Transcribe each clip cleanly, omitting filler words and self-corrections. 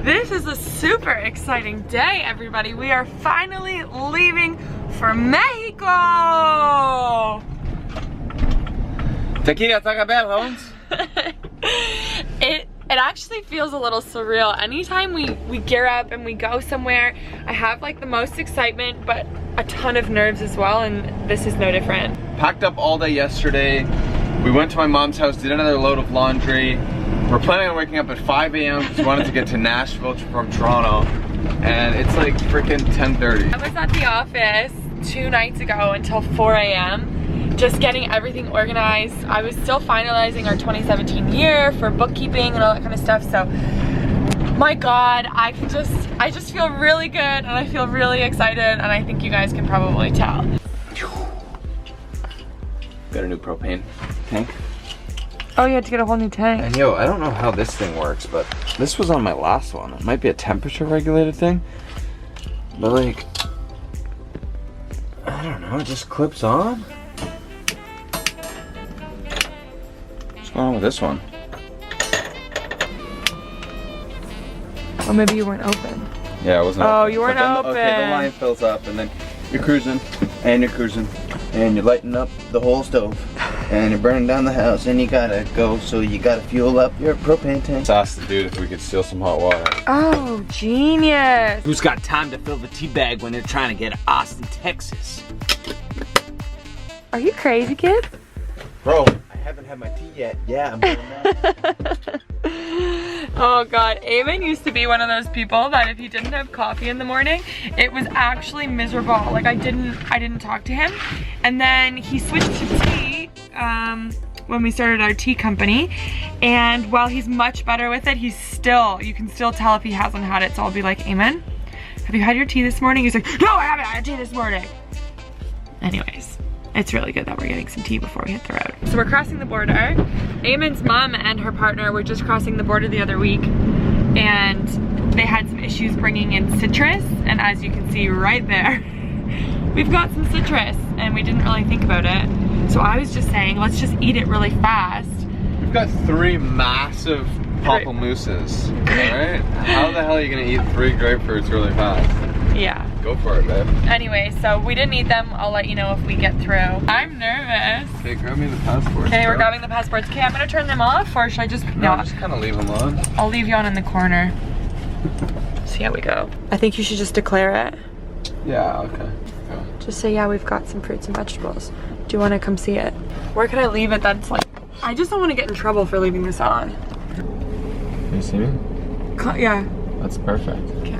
This is a super exciting day, everybody. We are finally leaving for Mexico. Tequila, Taco Bell, Holmes. It actually feels a little surreal. Anytime we gear up and we go somewhere, I have like the most excitement, but a ton of nerves as well, and this is no different. Packed up all day yesterday. We went to my mom's house, did another load of laundry. We're planning on waking up at 5 a.m. because we wanted to get to Nashville from Toronto. And it's like freaking 10:30. I was at the office 2 nights ago until 4 a.m. just getting everything organized. I was still finalizing our 2017 year for bookkeeping and all that kind of stuff. So, my God, I just feel really good and I feel really excited, and I think you guys can probably tell. Got a new propane tank. Oh, you had to get a whole new tank. And yo, I don't know how this thing works, but this was on my last one. It might be a temperature regulated thing, but like, I don't know, it just clips on. What's going on with this one? Or maybe you weren't open. Yeah, it wasn't Oh, open. you weren't open. Okay, the line fills up, and then you're cruising, and you're cruising, and you're lighting up the whole stove, and you're burning down the house, and you gotta go, so you gotta fuel up your propane tank. Let's ask the dude if we could steal some hot water. Oh, genius. Who's got time to fill the tea bag when they're trying to get to Austin, Texas? Are you crazy, kid? Bro, I haven't had my tea yet. Yeah, I'm doing that. Oh God, Eamon used to be one of those people that if he didn't have coffee in the morning, it was actually miserable. Like I didn't talk to him. And then he switched to tea when we started our tea company. And while he's much better with it, you can still tell if he hasn't had it. So I'll be like, Eamon, have you had your tea this morning? He's like, no, I haven't had tea this morning. Anyways. It's really good that we're getting some tea before we hit the road. So we're crossing the border. Eamon's mom and her partner were just crossing the border the other week, and they had some issues bringing in citrus, and as you can see right there, we've got some citrus, and we didn't really think about it. So I was just saying, let's just eat it really fast. We've got 3 massive papamooses, alright? How the hell are you gonna eat 3 grapefruits really fast? Yeah. Go for it, babe. Anyway, so we didn't eat them. I'll let you know if we get through. I'm nervous. Okay, grab me the passports. Okay, we're grabbing the passports. Okay, I'm gonna turn them off, or should I just... No, just kind of leave them on. I'll leave you on in the corner. See how we go. I think you should just declare it. Yeah, okay. Just say, yeah, we've got some fruits and vegetables. Do you want to come see it? Where can I leave it that's like... I just don't want to get in trouble for leaving this on. Can you see me? Yeah. That's perfect. Okay.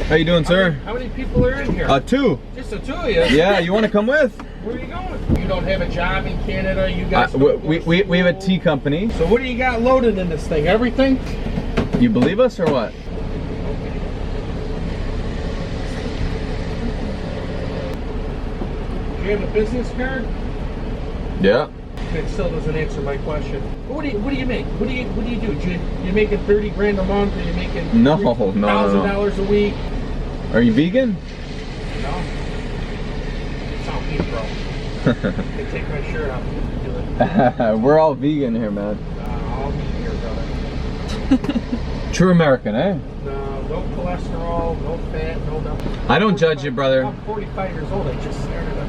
How you doing, sir? How many people are in here? 2. Just the 2 of you? Yeah, you want to come with? Where are you going? You don't have a job in Canada? You guys We have a tea company. So what do you got loaded in this thing? Everything? You believe us or what? Do you have a business card? Yeah. It still doesn't answer my question. What do you make? What do you do? You making 30 grand a month? Are you making $1,000 a week? Are you vegan? No. It's on me, bro. I can take my shirt off and do it. We're all vegan here, man. I'll be here, brother. True American, eh? No cholesterol, no fat, no nothing. I don't judge you, brother. I'm 45 years old. I just started a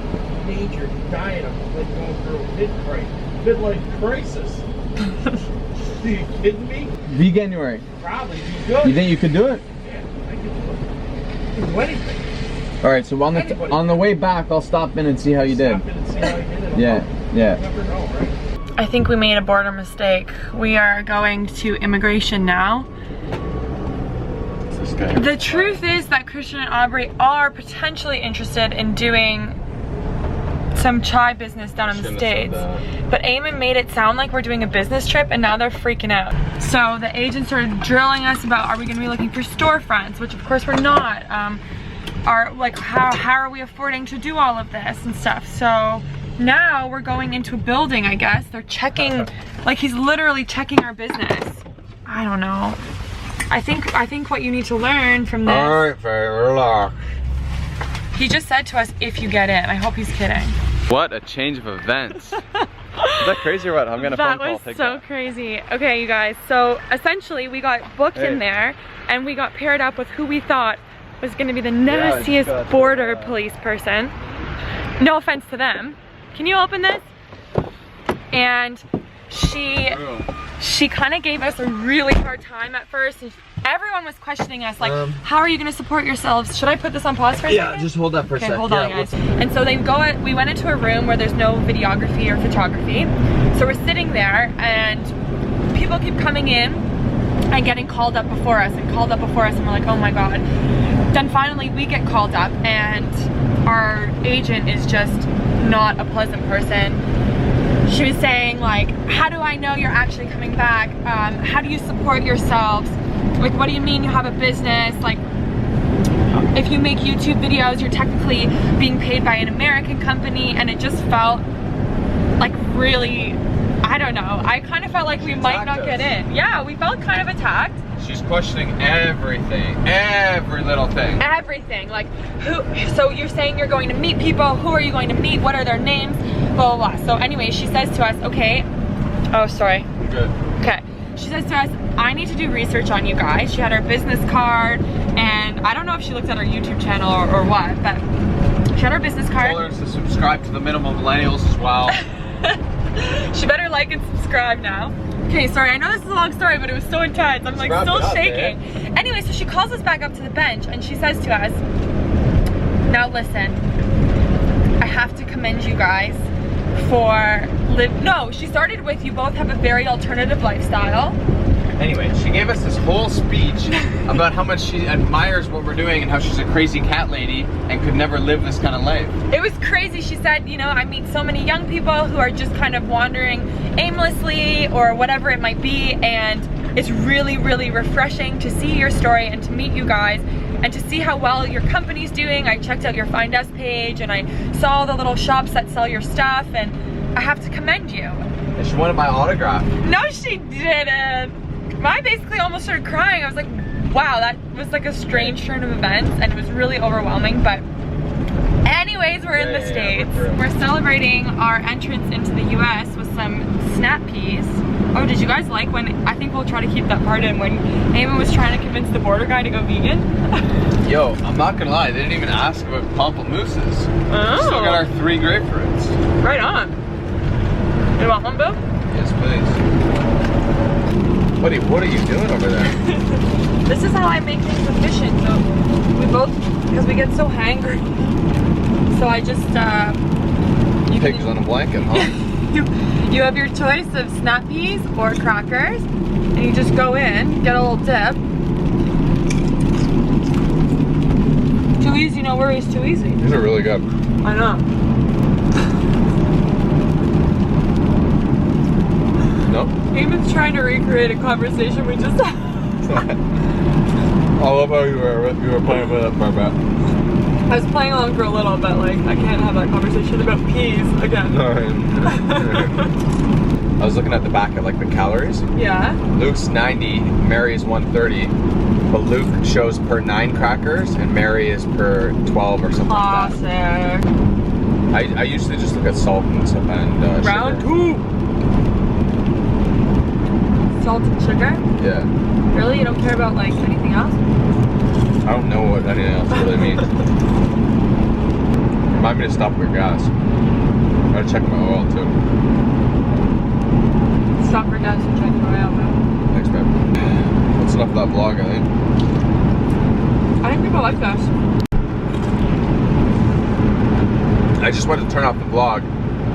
major diet. I'm like going through a midlife crisis. Are you kidding me? Veganuary. Probably be good. You think you could do it? Yeah, I can do it. I can do anything. All right, so on the way back, I'll stop in and see how you did. Stop in and see how you did it. Yeah. You never know, right? I think we made a border mistake. We are going to immigration now. This guy. The truth is that Christian and Aubry are potentially interested in doing some chai business down in the States. But Eamon made it sound like we're doing a business trip, and now they're freaking out. So the agent started drilling us about, are we gonna be looking for storefronts, which of course we're not. How are we affording to do all of this and stuff? So now we're going into a building, I guess. They're checking, like he's literally checking our business. I don't know. I think what you need to learn from this. All right, very relax. He just said to us, if you get in. I hope he's kidding. What a change of events. Is that crazy or what? I'm gonna phone That call. was Take so that. crazy. Okay, you guys, so essentially we got booked in there and we got paired up with who we thought was gonna be the nastiest border police person. No offense to them. Can you open this? And she kind of gave us a really hard time at first. And everyone was questioning us, like, how are you gonna support yourselves? Should I put this on pause for a second? Yeah, just hold that for a Okay, second. hold on, guys. And so we went into a room where there's no videography or photography. So we're sitting there and people keep coming in and getting called up before us and called up before us, and we're like, oh my God. Then finally we get called up and our agent is just not a pleasant person. She was saying, like, how do I know you're actually coming back? How do you support yourselves? Like, what do you mean you have a business? Like, if you make YouTube videos, you're technically being paid by an American company. And it just felt like really, I don't know. I kind of felt like we might not get in. Yeah, we felt kind of attacked. She's questioning everything, every little thing. Everything, like, so you're saying you're going to meet people, who are you going to meet, what are their names, blah, blah, blah. So anyway, she says to us, okay, oh, sorry. Good. Okay, she says to us, I need to do research on you guys. She had our business card, and I don't know if she looked at our YouTube channel or what, but she had our business card. Told her to subscribe to the Minimal Millennials as well. She better like and subscribe now. Okay, sorry, I know this is a long story, but it was so intense. I'm like still shaking. Anyway, so she calls us back up to the bench and she says to us, now listen, I have to commend you guys for she started with, you both have a very alternative lifestyle. Anyway, she gave us this whole speech about how much she admires what we're doing and how she's a crazy cat lady and could never live this kind of life. It was crazy. She said, you know, I meet so many young people who are just kind of wandering aimlessly or whatever it might be, and it's really, really refreshing to see your story and to meet you guys and to see how well your company's doing. I checked out your Find Us page and I saw the little shops that sell your stuff, and I have to commend you. And she wanted my autograph. No, she didn't. I basically almost started crying. I was like, wow, that was like a strange turn of events and it was really overwhelming, but anyways, we're in the States. We're celebrating our entrance into the US with some snap peas. Oh, did you guys like when, I think we'll try to keep that part in, when Eamon was trying to convince the border guy to go vegan? Yo, I'm not gonna lie, they didn't even ask about pamplemousses. Oh. Still got our 3 grapefruits. Right on. You want one, Boo? Yes, please. Buddy, what are you doing over there? This is how I make things efficient. So we both, because we get so hangry. So I just, Pigs on a blanket, huh? you have your choice of snap peas or crackers, and you just go in, get a little dip. Too easy, no worries, too easy. These are really good. I know. No? Eamon's trying to recreate a conversation we just had. I love how you were playing with that part, Matt. I was playing along for a little, but like, I can't have that conversation about peas again. I was looking at the back of like the calories. Yeah. Luke's 90, Mary is 130, but Luke shows per 9 crackers and Mary is per 12 or something like that. I usually just look at salt and stuff and Round sugar. 2. Salt and sugar? Yeah. Really? You don't care about like anything else? I don't know what anything else really means. Remind me to stop for gas. I gotta check my oil too. Stop for gas and check my oil. Thanks, babe. That's enough of that vlog, I think. I think people like us. I just wanted to turn off the vlog,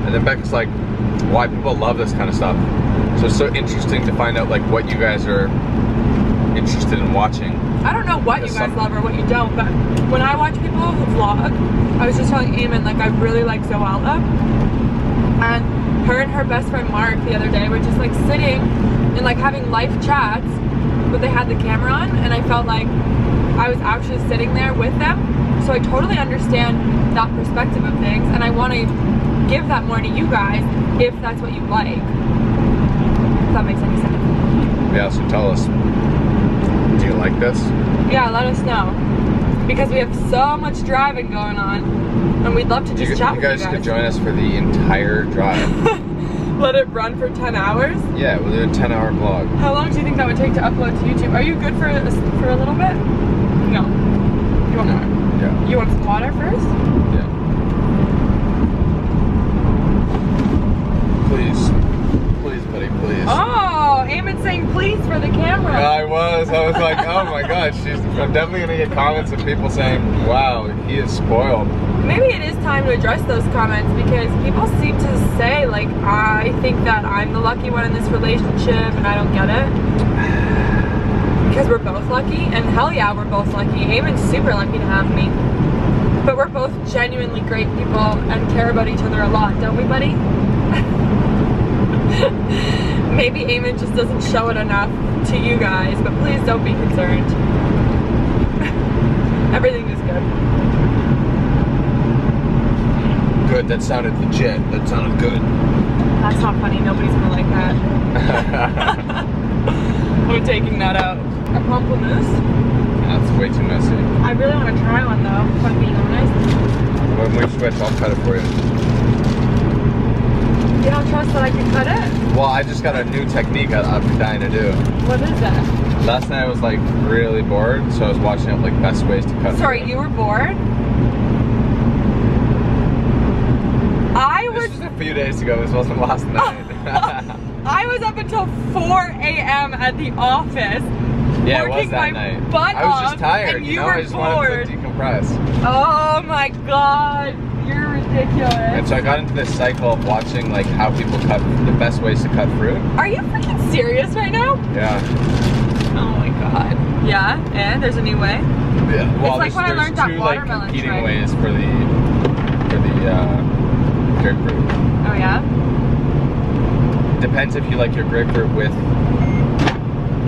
and then Becca's like, why people love this kind of stuff. So it's so interesting to find out like what you guys are interested in watching. I don't know what you guys love or what you don't, but when I watch people who vlog, I was just telling Eamon, like, I really like Zoella. And her and her best friend Mark the other day were just like sitting and like having life chats, but they had the camera on, and I felt like I was actually sitting there with them. So I totally understand that perspective of things, and I want to give that more to you guys if that's what you like. If that makes any sense. Yeah, so tell us, do you like this? Yeah, let us know. Because we have so much driving going on, and we'd love to just chat with you guys. You guys could join us for the entire drive. Let it run for 10 hours? Yeah, we'll do a 10-hour vlog. How long do you think that would take to upload to YouTube? Are you good for a little bit? No. You want more? Yeah. You want some water first? Yeah. Please. Please, buddy, please. Oh, Eamon's saying please for the camera. I was like, oh my god, I'm definitely gonna get comments of people saying, wow, he is spoiled. Maybe it is time to address those comments because people seem to say, like, I think that I'm the lucky one in this relationship and I don't get it. Because we're both lucky, and hell yeah, we're both lucky. Eamon's super lucky to have me. But we're both genuinely great people and care about each other a lot, don't we, buddy? Maybe Eamon just doesn't show it enough to you guys, but please don't be concerned. Everything is good. Good, that sounded legit. That sounded good. That's not funny, nobody's gonna like that. We're taking that out. A pamplemousse? That's way too messy. I really want to try one though, if I'm being honest. When we switch, I'll cut it for you. You don't trust that I can cut it? Well, I just got a new technique I'm dying to do. What is that? Last night I was like really bored, so I was watching up like best ways to cut Sorry, fruit. you were bored? This was a few days ago, this wasn't last night. I was up until 4 a.m. at the office. Yeah, it was working that my night. butt I was just off, tired, and you you know, were I just bored. wanted to decompress. Oh my god, you're ridiculous. And so I got into this cycle of watching like how people cut, the best ways to cut fruit. Are you freaking serious right now? Yeah. Oh my god. Yeah, and there's a new way? Yeah. Well, It's like when I there's learned that two like watermelon competing trick. ways for the grapefruit. Oh yeah? Depends if you like your grapefruit with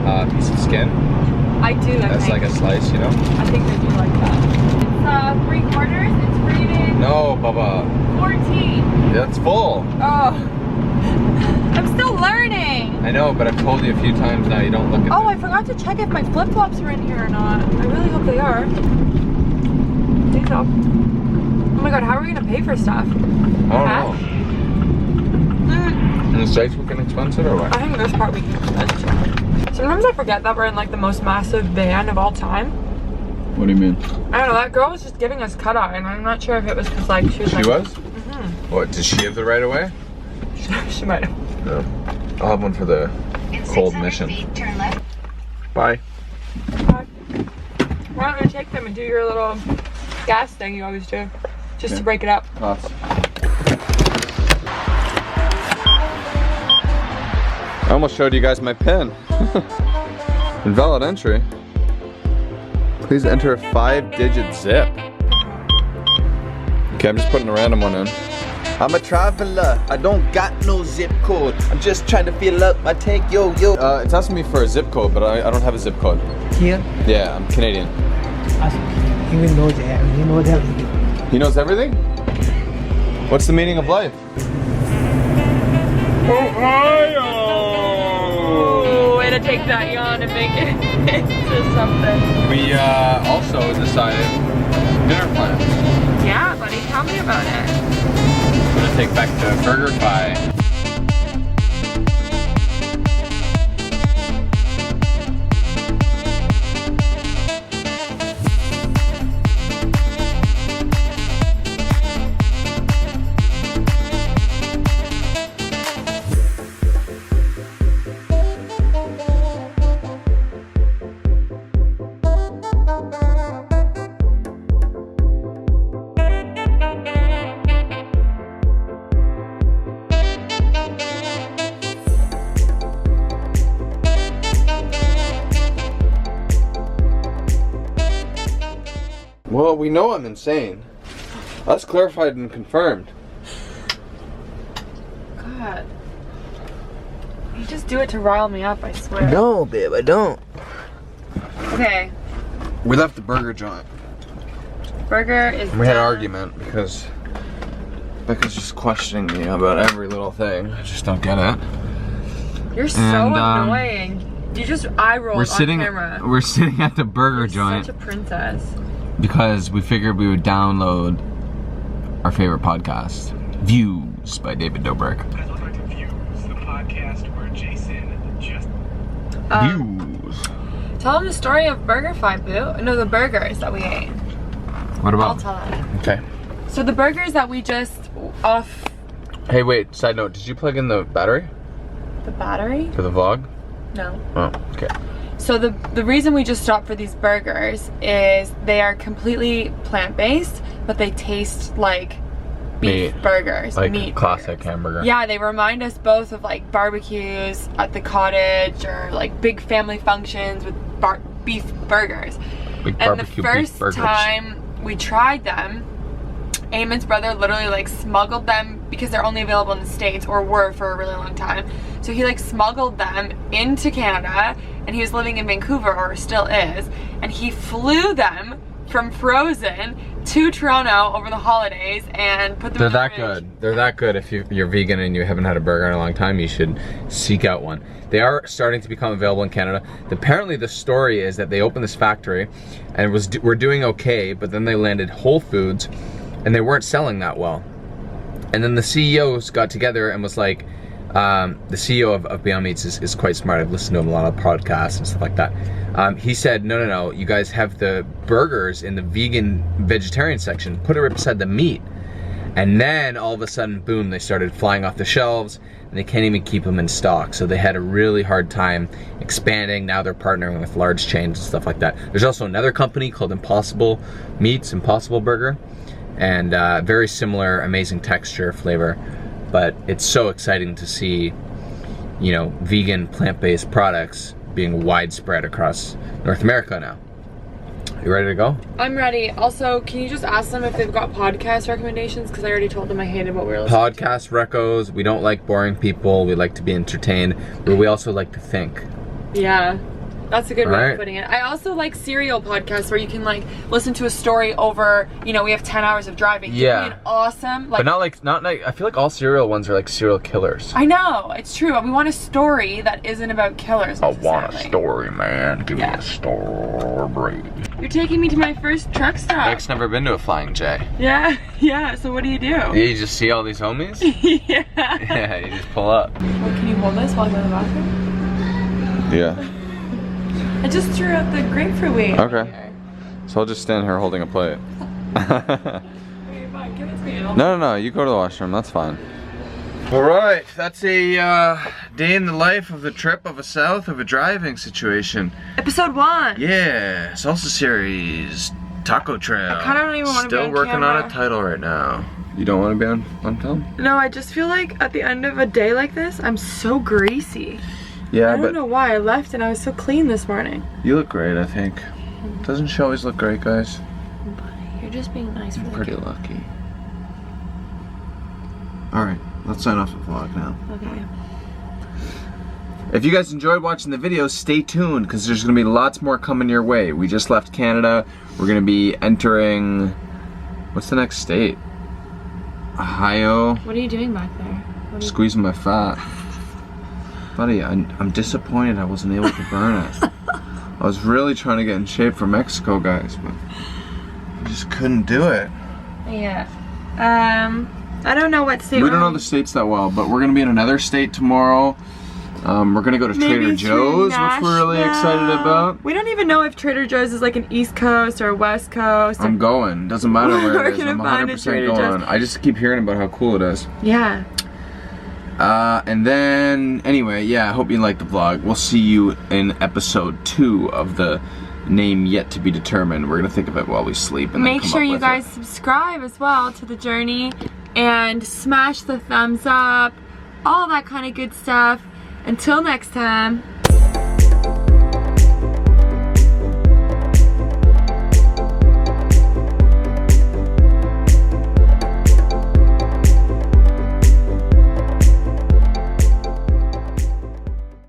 a piece of skin. I do, I That's think. like a slice, you know? I think I do like that. It's 3/4, it's rated No, Bubba. 14. That's full. Oh. I'm still learning. I know, but I've told you a few times now you don't look at Oh, I forgot to check if my flip-flops are in here or not. I really hope they are. I think so. Oh my god, how are we gonna pay for stuff? I don't know. Mm, And the steaks were getting expensive or what? I think this part we can expense. Sometimes I forget that we're in like the most massive van of all time. What do you mean? I don't know, that girl was just giving us cut-eye and I'm not sure if it was because like she was She was? Mm-hmm. What, does she have the right of way? She might have. No. I'll have one for the cold mission. Bye. Why don't you take them and do your little gas thing you always do? Just to break it up. Toss. I almost showed you guys my PIN. Invalid entry. Please enter a 5-digit zip. Okay, I'm just putting a random one in. I'm a traveler. I don't got no zip code. I'm just trying to fill up my tank, yo. It's asking me for a zip code, but I don't have a zip code. Here, Yeah, I'm Canadian. he will know that. He knows everything. He knows everything? What's the meaning of life? Oh, way to take that yawn and make it into something. We also decided dinner plans. Yeah, buddy, tell me about it. I'm gonna take back to BurgerFi. Well, we know I'm insane. That's clarified and confirmed. God. You just do it to rile me up, I swear. No, babe, I don't. Okay, We left the burger joint. burger is We had an done. argument because Becca's just questioning me about every little thing. I just don't get it. You're so annoying. You just eye rolled on camera. We're sitting at the burger You're joint such a princess. because we figured we would download our favorite podcast, Views by David Dobrik. podcast where Jason just Tell them the story of Burger Fight, Boo. No, the burgers that we ate. What I'll about? tell them. Okay. So the burgers that we just off Hey, wait. Side note: did you plug in the battery the battery? for the vlog? No. Oh, okay. So the reason we just stopped for these burgers is they are completely plant-based, but they taste like beef Meat. burgers. Like meat classic burgers. hamburger. Yeah, they remind us both of like barbecues at the cottage or like big family functions with beef burgers. Big And the barbecue beef first burgers. time we tried them, Eamon's brother literally like smuggled them because they're only available in the States, or were for a really long time. So he like smuggled them into Canada, and he was living in Vancouver, or still is, and he flew them from Frozen to Toronto over the holidays and put them They're in the that fridge. good. They're that good. If you're vegan and you haven't had a burger in a long time, you should seek out one. They are starting to become available in Canada. Apparently the story is that they opened this factory and we're doing okay, but then they landed Whole Foods and they weren't selling that well. And then the CEOs got together and was like, the CEO of Beyond Meats is quite smart. I've listened to him a lot of podcasts and stuff like that. He said, no, you guys have the burgers in the vegan vegetarian section, put it right beside the meat. And then all of a sudden, boom, they started flying off the shelves and they can't even keep them in stock. So they had a really hard time expanding. Now they're partnering with large chains and stuff like that. There's also another company called Impossible Meats, Impossible Burger, and very similar, amazing texture, flavor. But it's so exciting to see, you know, vegan, plant-based products being widespread across North America now. You ready to go? I'm ready. Also, can you just ask them if they've got podcast recommendations? Because I already told them I hated what we were listening to. Podcast recos. We don't like boring people. We like to be entertained, but we also like to think. Yeah, that's a good way Alright. of putting it. I also like serial podcasts where you can like listen to a story over, you know, we have 10 hours of driving. Give Yeah. me an awesome, like, But not like, I feel like all serial ones are like serial killers. I know, it's true. We want a story that isn't about killers necessarily. story, man. Give Yeah. me a story. You're taking me to my first truck stop. Nick's never been to a Flying J. Yeah, so what do? You just see all these homies? Yeah. Yeah, you just pull up. Well, can you hold this while I go to the bathroom? Yeah. I just threw out the grapefruit weed. Okay. So I'll just stand here holding a plate. Okay, fine, give it to me. No, you go to the washroom, that's fine. Alright, that's a day in the life of the trip of a south of a driving situation. Episode 1. Yeah, salsa series, taco trail. I kinda don't even wanna be Still on working on camera. a title right now. You don't want to be on film? No, I just feel like at the end of a day like this, I'm so greasy. Yeah, I don't know why I left and I was so clean this morning. you look great, I think. Doesn't she always look great, guys? You're just being nice for the Pretty lucky. Alright, let's sign off the vlog now. Okay. If you guys enjoyed watching the video, stay tuned because there's going to be lots more coming your way. We just left Canada. We're going to be entering, what's the next state? Ohio. What are you doing back there? Squeezing my fat. Buddy, I'm disappointed I wasn't able to burn it. I was really trying to get in shape for Mexico, guys, but I just couldn't do it. Yeah. I don't know what state We don't know the states that well, but we're going to be in another state tomorrow. We're going to go to Trader Joe's, which we're really excited about. We don't even know if Trader Joe's is like an East Coast or a West Coast. I'm going. Doesn't matter where We're it is. gonna I'm find a 100% Trader going. Joe's. I just keep hearing about how cool it is. Yeah. And then, anyway, yeah, I hope you liked the vlog. We'll see you in episode 2 of the name yet to be determined. We're going to think of it while we sleep. And Make then come sure up you with guys it. subscribe as well to the journey and smash the thumbs up, all that kind of good stuff. Until next time.